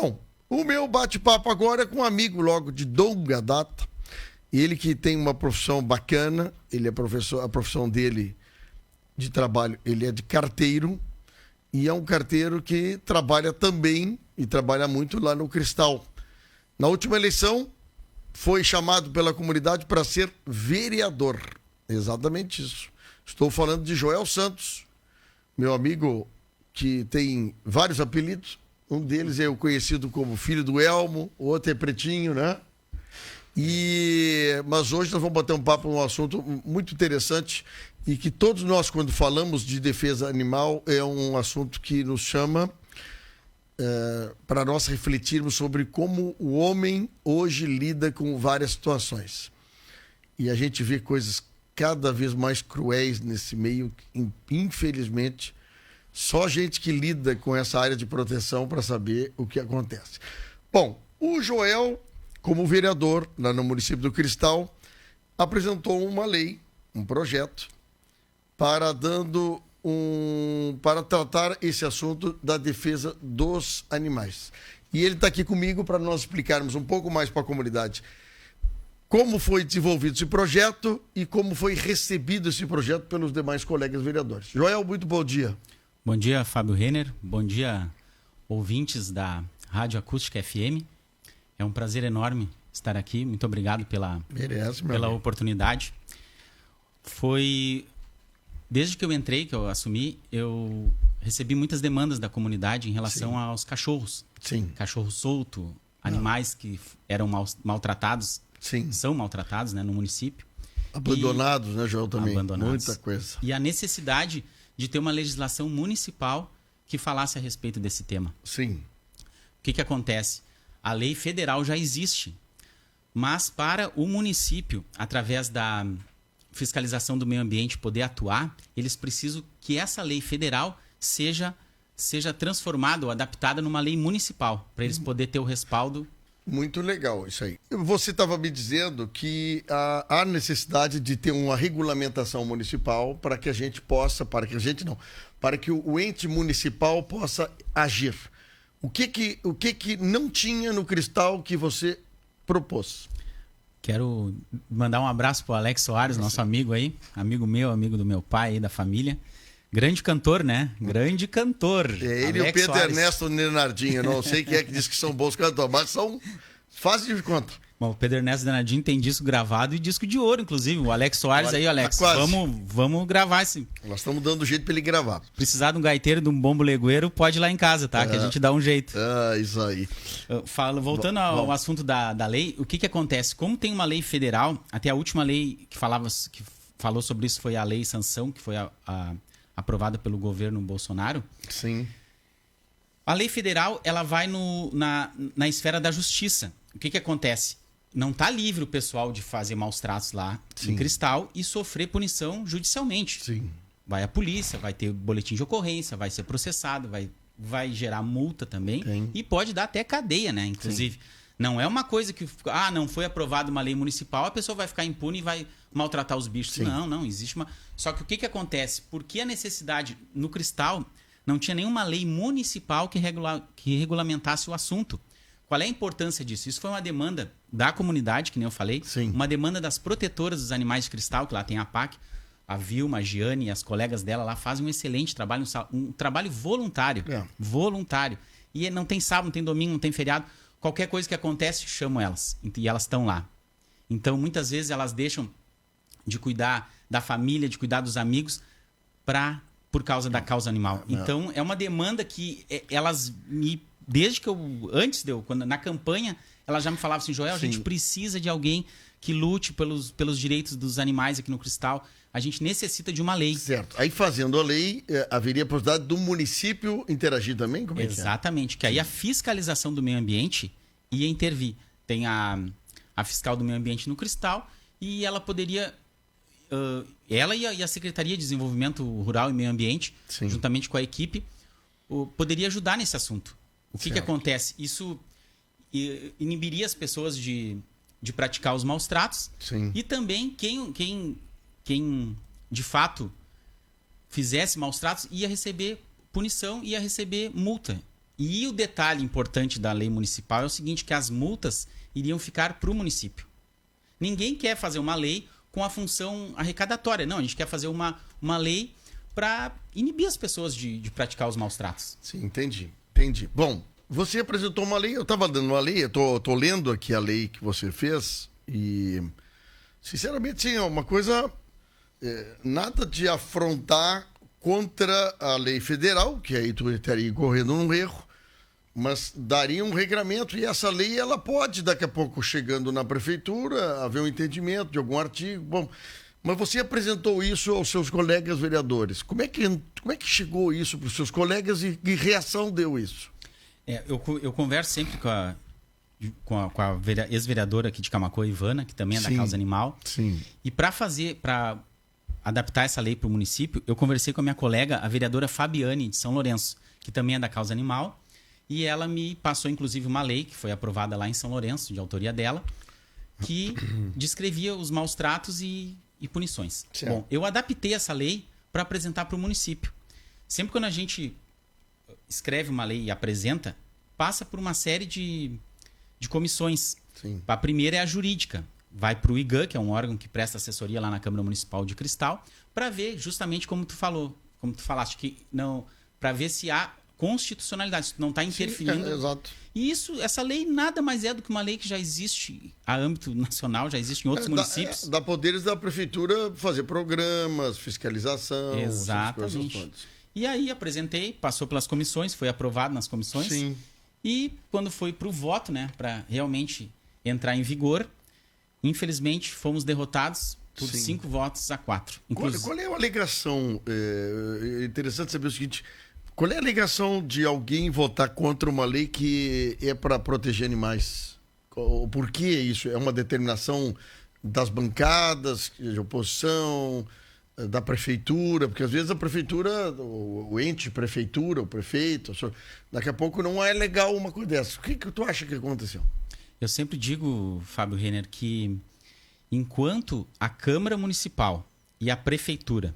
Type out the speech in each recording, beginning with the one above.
Bom, o meu bate-papo agora é com um amigo logo de longa data. Ele que tem uma profissão bacana, ele é professor, a profissão dele de trabalho, ele é de carteiro, e é um carteiro que trabalha também, e trabalha muito lá no Cristal. Na última eleição, foi chamado pela comunidade para ser vereador. Exatamente isso. Estou falando de Joel Santos, meu amigo que tem vários apelidos. Um deles é o conhecido como Filho do Elmo, o outro é Pretinho, né? Mas hoje nós vamos bater um papo num assunto muito interessante e que todos nós, quando falamos de defesa animal, é um assunto que nos chama para nós refletirmos sobre como o homem hoje lida com várias situações. E a gente vê coisas cada vez mais cruéis nesse meio, infelizmente. Só gente que lida com essa área de proteção para saber o que acontece. Bom, o Joel, como vereador lá no município do Cristal, apresentou uma lei, um projeto, para tratar esse assunto da defesa dos animais. E ele está aqui comigo para nós explicarmos um pouco mais para a comunidade como foi desenvolvido esse projeto e como foi recebido esse projeto pelos demais colegas vereadores. Joel, muito bom dia. Bom dia, Fábio Renner. Bom dia, ouvintes da Rádio Acústica FM. É um prazer enorme estar aqui. Muito obrigado pela oportunidade. Desde que eu entrei, que eu assumi, eu recebi muitas demandas da comunidade em relação aos cachorros. Sim. Cachorro solto, animais que eram maltratados. Sim. São maltratados, né, no município. Abandonados, né, Joel, também. Abandonados. Muita coisa. E a necessidade de ter uma legislação municipal que falasse a respeito desse tema. Sim. O que acontece? A lei federal já existe, mas para o município, através da fiscalização do meio ambiente, poder atuar, eles precisam que essa lei federal seja transformada ou adaptada numa lei municipal, para eles poderem ter o respaldo. Muito legal isso aí. Você estava me dizendo que há necessidade de ter uma regulamentação municipal para que a gente possa, para que o ente municipal possa agir. O que não tinha no Cristal que você propôs? Quero mandar um abraço para o Alex Soares, nosso amigo aí, amigo meu, amigo do meu pai aí, da família. Grande cantor, né? Grande cantor. É ele e o Pedro Ernesto Nenardinho. Não sei quem é que diz que são bons cantores, mas são fáceis de conta. Bom, o Pedro Ernesto Nenardinho tem disco gravado e disco de ouro, inclusive. O Alex Soares aí, Alex. Tá vamos gravar esse. Nós estamos dando jeito para ele gravar. Precisar de um gaiteiro, de um bombo legueiro, pode ir lá em casa, tá? Que a gente dá um jeito. Isso aí. Voltando ao assunto da lei, o que acontece? Como tem uma lei federal, até a última lei que falou sobre isso foi a Lei Sanção, que foi aprovada pelo governo Bolsonaro. Sim. A lei federal, ela vai na esfera da justiça. O que acontece? Não está livre o pessoal de fazer maus tratos lá em Cristal e sofrer punição judicialmente. Sim. Vai a polícia, vai ter boletim de ocorrência, vai ser processado, vai gerar multa também. Sim. E pode dar até cadeia, né? Inclusive. Sim. Não é uma coisa que... não foi aprovada uma lei municipal, a pessoa vai ficar impune e vai maltratar os bichos. Sim. Não, existe uma... Só que o que acontece? Porque a necessidade... No Cristal, não tinha nenhuma lei municipal que regulamentasse o assunto. Qual é a importância disso? Isso foi uma demanda da comunidade, que nem eu falei. Sim. Uma demanda das protetoras dos animais de Cristal, que lá tem a PAC. A Vilma, a Giane e as colegas dela lá fazem um excelente trabalho, um trabalho voluntário. Voluntário. E não tem sábado, não tem domingo, não tem feriado. Qualquer coisa que acontece, chamam elas. E elas estão lá. Então, muitas vezes, elas deixam de cuidar da família, de cuidar dos amigos, por causa da causa animal. Então, é uma demanda que elas me... na campanha, elas já me falavam assim, Joel, a gente precisa de alguém que lute pelos direitos dos animais aqui no Cristal. A gente necessita de uma lei. Certo. Aí, fazendo a lei, haveria a possibilidade do município interagir também? Como é Exatamente. Que aí a fiscalização do meio ambiente ia intervir. Tem a fiscal do meio ambiente no Cristal e ela poderia... ela e a Secretaria de Desenvolvimento Rural e Meio Ambiente, juntamente com a equipe, poderia ajudar nesse assunto. O que acontece? Isso inibiria as pessoas de praticar os maus tratos. Sim. E também quem de fato fizesse maus tratos ia receber punição, ia receber multa. E o detalhe importante da lei municipal é o seguinte, que as multas iriam ficar para o município. Ninguém quer fazer uma lei com a função arrecadatória. Não, a gente quer fazer uma lei para inibir as pessoas de praticar os maus tratos. Sim, entendi. Bom, você apresentou uma lei, eu estava dando uma lei, eu tô lendo aqui a lei que você fez e, sinceramente, sim, é uma coisa, nada de afrontar contra a lei federal, que aí tu estaria incorrendo num erro, mas daria um regramento e essa lei ela pode, daqui a pouco, chegando na prefeitura, haver um entendimento de algum artigo. Bom, mas você apresentou isso aos seus colegas vereadores. Como é que chegou isso para os seus colegas e que reação deu isso? Eu converso sempre com a ex-vereadora aqui de Camaquã, Ivana, que também é da causa animal. Sim. E para adaptar essa lei para o município, eu conversei com a minha colega, a vereadora Fabiane, de São Lourenço, que também é da causa animal. E ela me passou, inclusive, uma lei que foi aprovada lá em São Lourenço, de autoria dela, que descrevia os maus tratos e punições. Certo. Bom, eu adaptei essa lei para apresentar para o município. Sempre quando a gente escreve uma lei e apresenta, passa por uma série de comissões. Sim. A primeira é a jurídica. Vai para o IGAN, que é um órgão que presta assessoria lá na Câmara Municipal de Cristal, para ver justamente como tu falaste, que não, para ver se há constitucionalidade, não está interferindo. Sim, exato. E essa lei nada mais é do que uma lei que já existe a âmbito nacional, já existe em outros municípios. Dá poderes da prefeitura fazer programas, fiscalização. Exatamente. E aí apresentei, passou pelas comissões, foi aprovado nas comissões. Sim. E quando foi para o voto, né, para realmente entrar em vigor, infelizmente fomos derrotados por 5 votos a 4. Qual é a alegação? É interessante saber o seguinte. Qual é a alegação de alguém votar contra uma lei que é para proteger animais? Por que isso? É uma determinação das bancadas de oposição, da prefeitura? Porque às vezes a prefeitura, o ente prefeitura, o prefeito, daqui a pouco não é legal uma coisa dessa. O que tu acha que aconteceu? Eu sempre digo, Fábio Renner, que enquanto a Câmara Municipal e a prefeitura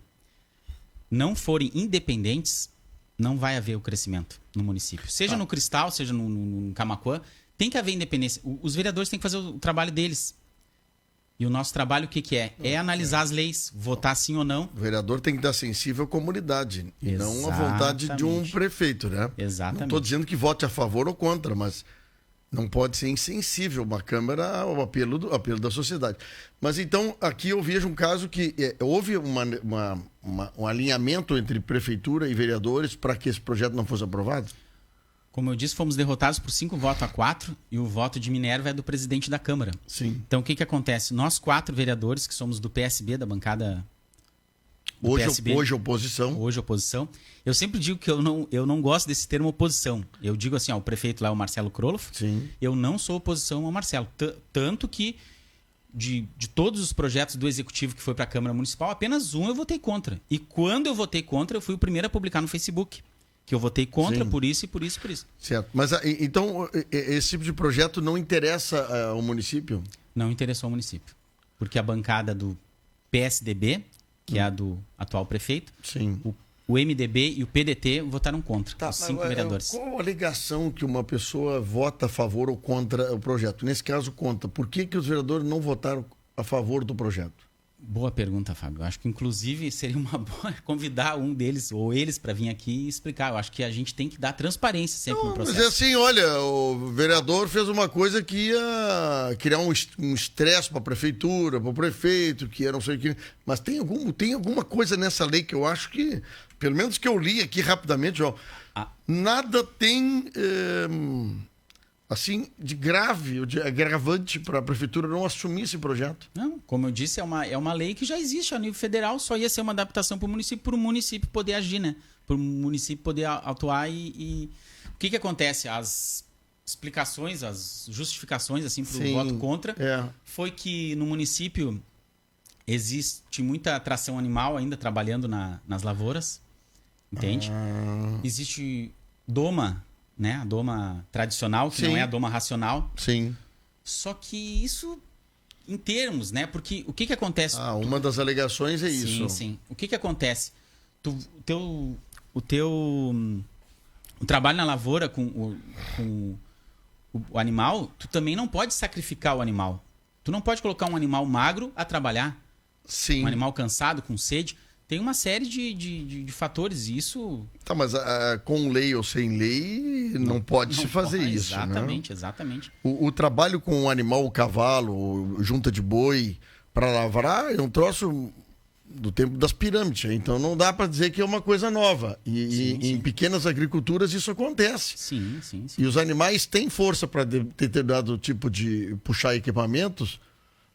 não forem independentes, não vai haver o crescimento no município. Seja no Cristal, seja no Camaquã, tem que haver independência. Os vereadores têm que fazer o trabalho deles. E o nosso trabalho, o que é? É analisar as leis, votar sim ou não. O vereador tem que estar sensível à comunidade, e não à vontade de um prefeito, né? Exatamente. Não estou dizendo que vote a favor ou contra, mas não pode ser insensível uma Câmara ao apelo da sociedade. Mas então, aqui eu vejo um caso que houve um alinhamento entre prefeitura e vereadores para que esse projeto não fosse aprovado? Como eu disse, fomos derrotados por 5 votos a 4 e o voto de Minerva é do presidente da Câmara. Sim. Então, o que acontece? Nós 4 vereadores, que somos do PSB, da bancada do PSB, hoje oposição. Hoje oposição. Eu sempre digo que eu não gosto desse termo oposição. Eu digo assim, o prefeito lá, o Marcelo Kroloff, Sim. Eu não sou oposição ao Marcelo. Tanto que de todos os projetos do Executivo que foi para a Câmara Municipal, apenas um eu votei contra. E quando eu votei contra, eu fui o primeiro a publicar no Facebook. Que eu votei contra por isso e por isso e por isso. Certo. Mas então, esse tipo de projeto não interessa ao município? Não interessou ao município. Porque a bancada do PSDB, que é a do atual prefeito, sim. O MDB e o PDT votaram contra, os 5 vereadores. Qual a alegação que uma pessoa vota a favor ou contra o projeto? Nesse caso, contra. Por que os vereadores não votaram a favor do projeto? Boa pergunta, Fábio. Eu acho que, inclusive, seria uma boa convidar um deles ou eles para vir aqui e explicar. Eu acho que a gente tem que dar transparência sempre no processo. Mas é assim, olha, o vereador fez uma coisa que ia criar um estresse para a prefeitura, para o prefeito, que era não sei o que. Mas tem alguma coisa nessa lei que eu acho que, pelo menos que eu li aqui rapidamente, nada tem... assim, de grave, de agravante para a prefeitura não assumir esse projeto. Não, como eu disse, é uma lei que já existe a nível federal, só ia ser uma adaptação para o município poder agir, né? Para o município poder atuar e... O que acontece? As explicações, as justificações, assim, para o voto contra, foi que no município existe muita atração animal ainda trabalhando nas lavouras, entende? Existe doma, né? A doma tradicional, que não é a doma racional. Sim. Só que isso, em termos, né? Porque o que acontece? Uma das alegações é isso. Sim. O que acontece? o trabalho na lavoura com o animal, tu também não pode sacrificar o animal. Tu não pode colocar um animal magro a trabalhar. Sim. Um animal cansado, com sede. Tem uma série de fatores e isso... Tá, mas com lei ou sem lei não pode se fazer isso, exatamente, né? Exatamente. O trabalho com o animal, o cavalo, junta de boi, para lavrar, é um troço do tempo das pirâmides. Então não dá para dizer que é uma coisa nova. E em pequenas agriculturas isso acontece. Sim. E os animais têm força para determinado tipo de puxar equipamentos,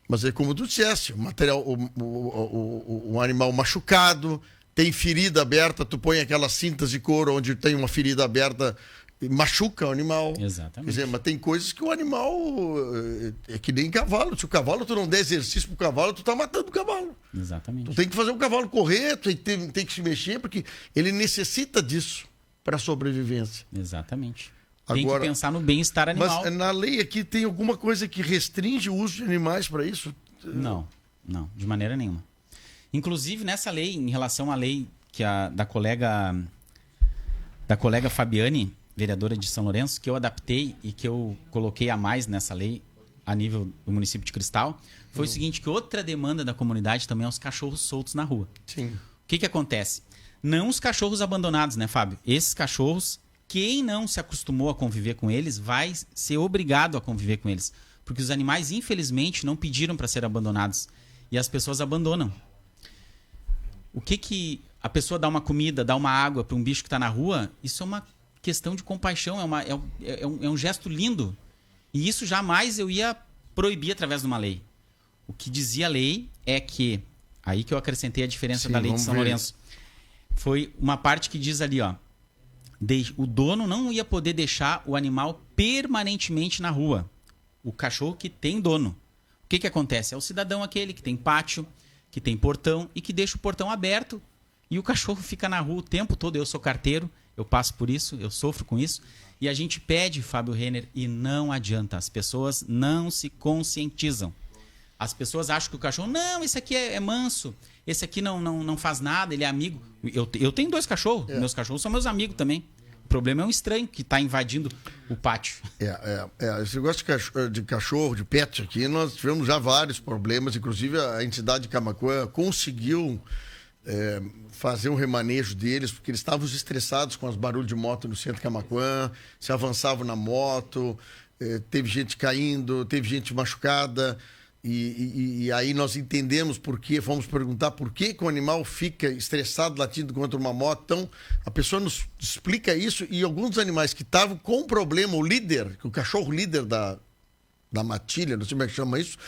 mas é como tu disseste, o material, o animal machucado, tem ferida aberta, tu põe aquelas cintas de couro onde tem uma ferida aberta, machuca o animal. Exatamente. Quer dizer, mas tem coisas que o animal é que nem cavalo. Se o cavalo tu não der exercício pro cavalo, tu tá matando o cavalo. Exatamente. Tu tem que fazer o cavalo correr, tu tem que se mexer, porque ele necessita disso para sobrevivência. Exatamente. Agora, tem que pensar no bem-estar animal. Mas na lei aqui tem alguma coisa que restringe o uso de animais para isso? Não, de maneira nenhuma. Inclusive, nessa lei, em relação à lei da colega Fabiane, vereadora de São Lourenço, que eu adaptei e que eu coloquei a mais nessa lei a nível do município de Cristal, foi o seguinte, que outra demanda da comunidade também é os cachorros soltos na rua. Sim. O que acontece? Não os cachorros abandonados, né, Fábio? Esses cachorros, quem não se acostumou a conviver com eles, vai ser obrigado a conviver com eles. Porque os animais, infelizmente, não pediram para ser abandonados. E as pessoas abandonam. O que a pessoa dá uma comida, dá uma água para um bicho que está na rua, isso é uma questão de compaixão, é um gesto lindo. E isso jamais eu ia proibir através de uma lei. O que dizia a lei é que, aí que eu acrescentei a diferença da lei de São Lourenço, foi uma parte que diz ali, ó, o dono não ia poder deixar o animal permanentemente na rua. O cachorro que tem dono. O que acontece? É o cidadão aquele que tem pátio, que tem portão e que deixa o portão aberto e o cachorro fica na rua o tempo todo. Eu sou carteiro, eu passo por isso, eu sofro com isso. E a gente pede, Fábio Renner, e não adianta. As pessoas não se conscientizam. As pessoas acham que o cachorro... Não, esse aqui é manso. Esse aqui não faz nada, ele é amigo. Eu tenho 2 cachorros. Meus cachorros são meus amigos também. O problema é um estranho que está invadindo o pátio. Esse negócio de cachorro, de pet aqui, nós tivemos já vários problemas. Inclusive, a entidade de Camaquã conseguiu fazer um remanejo deles, porque eles estavam estressados com os barulhos de moto no centro de Camaquã, se avançavam na moto, teve gente caindo, teve gente machucada. E aí nós entendemos por quê, fomos perguntar por que o animal fica estressado latindo contra uma moto. Então, a pessoa nos explica isso e alguns animais que estavam com problema, o líder, o cachorro líder da matilha, não sei como é que chama isso,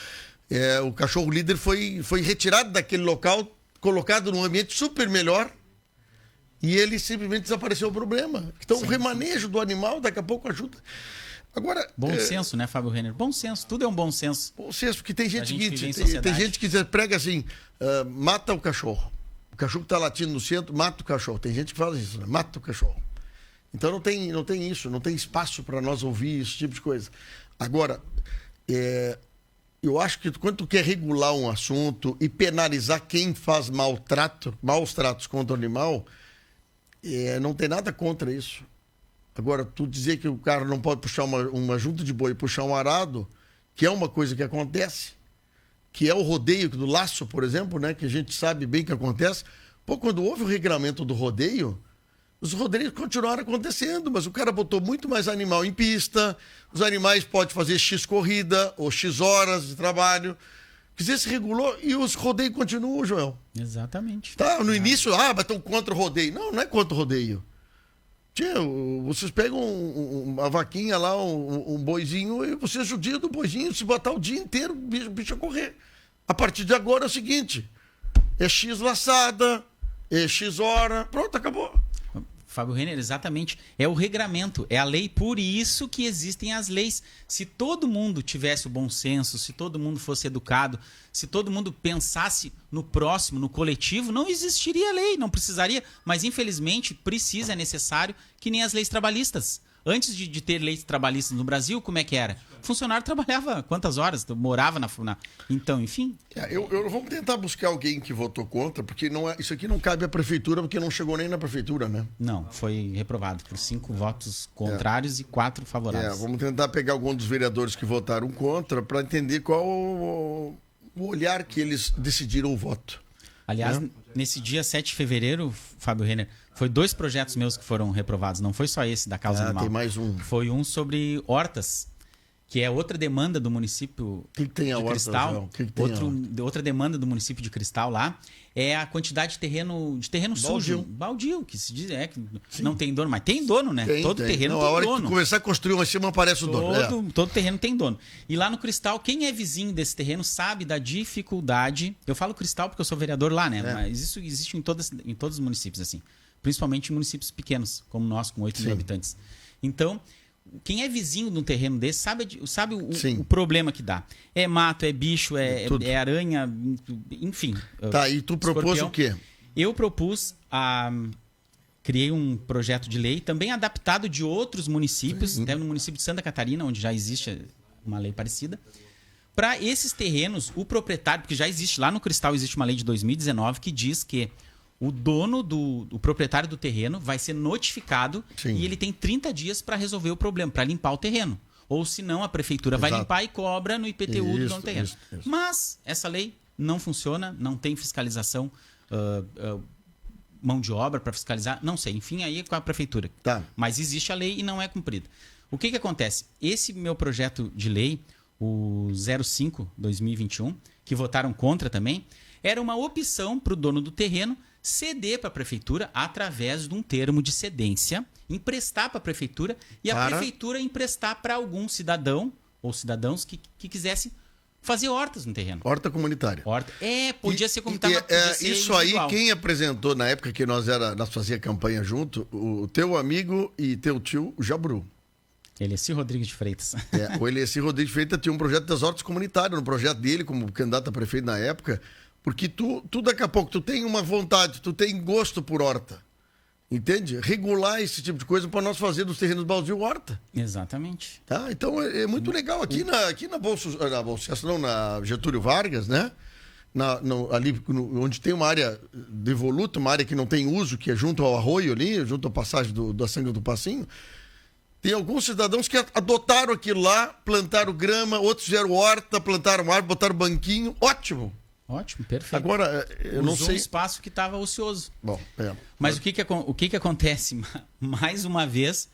o cachorro líder foi retirado daquele local, colocado num ambiente super melhor e ele simplesmente desapareceu o problema. Então, o remanejo do animal daqui a pouco ajuda. Agora, bom senso, né, Fábio Renner? Bom senso, tudo é um bom senso. Bom senso, porque tem gente que prega assim, mata o cachorro. O cachorro que está latindo no centro, mata o cachorro. Tem gente que fala isso, né? Mata o cachorro. Então não tem isso, não tem espaço para nós ouvir esse tipo de coisa. Agora, eu acho que quando tu quer regular um assunto e penalizar quem faz maus tratos contra o animal, não tem nada contra isso. Agora, tu dizer que o cara não pode puxar uma junta de boi e puxar um arado, que é uma coisa que acontece, que é o rodeio do laço, por exemplo, né, que a gente sabe bem que acontece. Pô, quando houve o regulamento do rodeio, os rodeios continuaram acontecendo, mas o cara botou muito mais animal em pista, os animais podem fazer X corrida ou X horas de trabalho. Quer dizer, se regulou e os rodeios continuam, Joel. Exatamente. Tá, no início, mas estão contra o rodeio. Não é contra o rodeio. Vocês pegam uma vaquinha lá, um boizinho, e vocês judiam do boizinho, se botar o dia inteiro, o bicho a correr. A partir de agora é o seguinte, é X laçada, é X hora, pronto, acabou. Fábio Renner, exatamente. É o regramento, é a lei, por isso que existem as leis. Se todo mundo tivesse o bom senso, se todo mundo fosse educado, se todo mundo pensasse no próximo, no coletivo, não existiria lei, não precisaria. Mas, infelizmente, é necessário que nem as leis trabalhistas. Antes de ter leis trabalhistas no Brasil, como é que era? O funcionário trabalhava quantas horas? Morava na... Então, enfim. Vamos tentar buscar alguém que votou contra, porque isso aqui não cabe à prefeitura, porque não chegou nem na prefeitura, né? Não, foi reprovado por 5 votos contrários e 4 favoráveis. Vamos tentar pegar algum dos vereadores que votaram contra para entender qual o olhar que eles decidiram o voto. Aliás, nesse dia 7 de fevereiro, Fábio Renner, foi 2 projetos meus que foram reprovados. Não foi só esse da causa animal. Tem mais um. Foi um sobre hortas, que é outra demanda do município que tem a de horta, Cristal. Outra demanda do município de Cristal lá é a quantidade de terreno sujo. Baldio, que se diz que não tem dono, mas tem dono, né? Todo terreno tem hora dono. Que tu começar a construir uma cima, aparece o dono. Todo terreno tem dono. E lá no Cristal, quem é vizinho desse terreno sabe da dificuldade. Eu falo Cristal porque eu sou vereador lá, né? Mas isso existe em todos os municípios, assim. Principalmente em municípios pequenos, como nós, com 8 mil habitantes. Então, quem é vizinho de um terreno desse sabe o problema que dá. É mato, é bicho, é aranha, enfim. Tá, e tu propôs o quê? Eu propus criei um projeto de lei, também adaptado de outros municípios, até no município de Santa Catarina, onde já existe uma lei parecida. Para esses terrenos, o proprietário, porque já existe, lá no Cristal existe uma lei de 2019 que diz que o dono o proprietário do terreno vai ser notificado e ele tem 30 dias para resolver o problema, para limpar o terreno. Ou senão a prefeitura vai limpar e cobra no IPTU do dono do terreno. Isso. Mas essa lei não funciona, não tem fiscalização, mão de obra para fiscalizar, não sei. Enfim, aí é com a prefeitura. Tá. Mas existe a lei e não é cumprida. O que acontece? Esse meu projeto de lei, o 05/2021, que votaram contra também, era uma opção para o dono do terreno ceder para a prefeitura através de um termo de cedência, emprestar para a prefeitura e a prefeitura emprestar para algum cidadão ou cidadãos que quisessem fazer hortas no terreno. Horta comunitária. Podia ser comunitária, podia ser isso individual. Aí, quem apresentou na época que nós fazia campanha junto, o teu amigo e teu tio, o Jabru. Elieci Rodrigues de Freitas. O Elieci Rodrigues de Freitas tinha um projeto das hortas comunitárias, no projeto dele como candidato a prefeito na época. Porque tu daqui a pouco, tu tem uma vontade, tu tem gosto por horta. Entende? Regular esse tipo de coisa para nós fazer dos terrenos baldio horta. Exatamente. Tá? Então é muito legal. Aqui na na Getúlio Vargas, né? Ali onde tem uma área devoluta, uma área que não tem uso, que é junto ao arroio ali, junto à passagem da Sanga do Passinho. Tem alguns cidadãos que adotaram aquilo lá, plantaram grama, outros fizeram horta, plantaram árvore, botaram banquinho. Ótimo! Ótimo, perfeito. Agora, eu não sei... um espaço que estava ocioso. Bom, Mas o que acontece? Mais uma vez,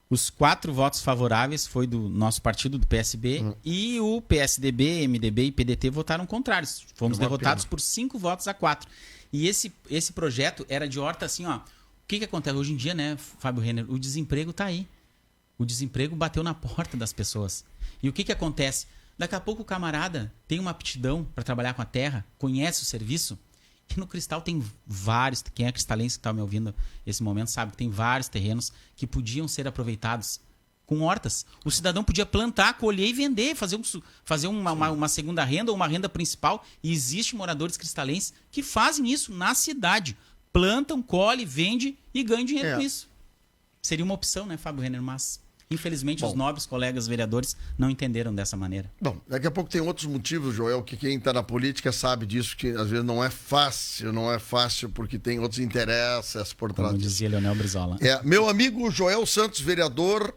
os 4 votos favoráveis foi do nosso partido, do PSB, e o PSDB, MDB e PDT votaram contrários. Fomos derrotados por 5 votos a 4. E esse projeto era de horta assim, ó. O que acontece? Hoje em dia, né, Fábio Renner, o desemprego está aí. O desemprego bateu na porta das pessoas. E o que acontece? Daqui a pouco o camarada tem uma aptidão para trabalhar com a terra, conhece o serviço. E no Cristal tem vários, quem é cristalense que está me ouvindo nesse momento sabe que tem vários terrenos que podiam ser aproveitados com hortas. O cidadão podia plantar, colher e vender, fazer uma segunda renda ou uma renda principal. E existem moradores cristalenses que fazem isso na cidade. Plantam, colhem, vendem e ganham dinheiro com isso. Seria uma opção, né, Fábio Renner? Mas... infelizmente, os nobres colegas vereadores não entenderam dessa maneira. Bom, daqui a pouco tem outros motivos, Joel, que quem está na política sabe disso, que às vezes não é fácil, porque tem outros interesses por trás disso. Como dizia Leonel Brizola. Meu amigo Joel Santos, vereador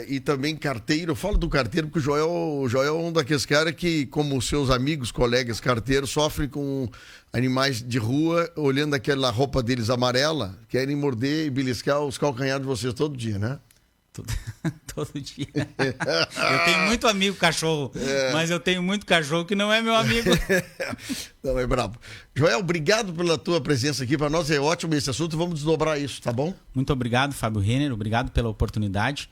e também carteiro. Eu falo do carteiro porque o Joel é um daqueles caras que, como seus amigos, colegas carteiros, sofrem com animais de rua, olhando aquela roupa deles amarela, querem morder e beliscar os calcanhares de vocês todo dia, né? Todo dia. Eu tenho muito amigo cachorro, mas eu tenho muito cachorro que não é meu amigo. Não, é brabo. Joel, obrigado pela tua presença aqui. Para nós é ótimo esse assunto. Vamos desdobrar isso, tá bom? Muito obrigado, Fábio Renner. Obrigado pela oportunidade.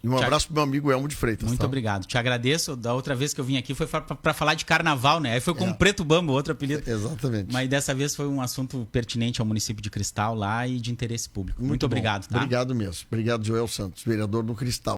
E um abraço pro meu amigo Elmo de Freitas. Muito obrigado. Te agradeço. Da outra vez que eu vim aqui foi para falar de carnaval, né? Aí foi com o Preto Bambo, outro apelido. Exatamente. Mas dessa vez foi um assunto pertinente ao município de Cristal lá e de interesse público. Muito obrigado, tá? Obrigado mesmo. Obrigado, Joel Santos, vereador do Cristal.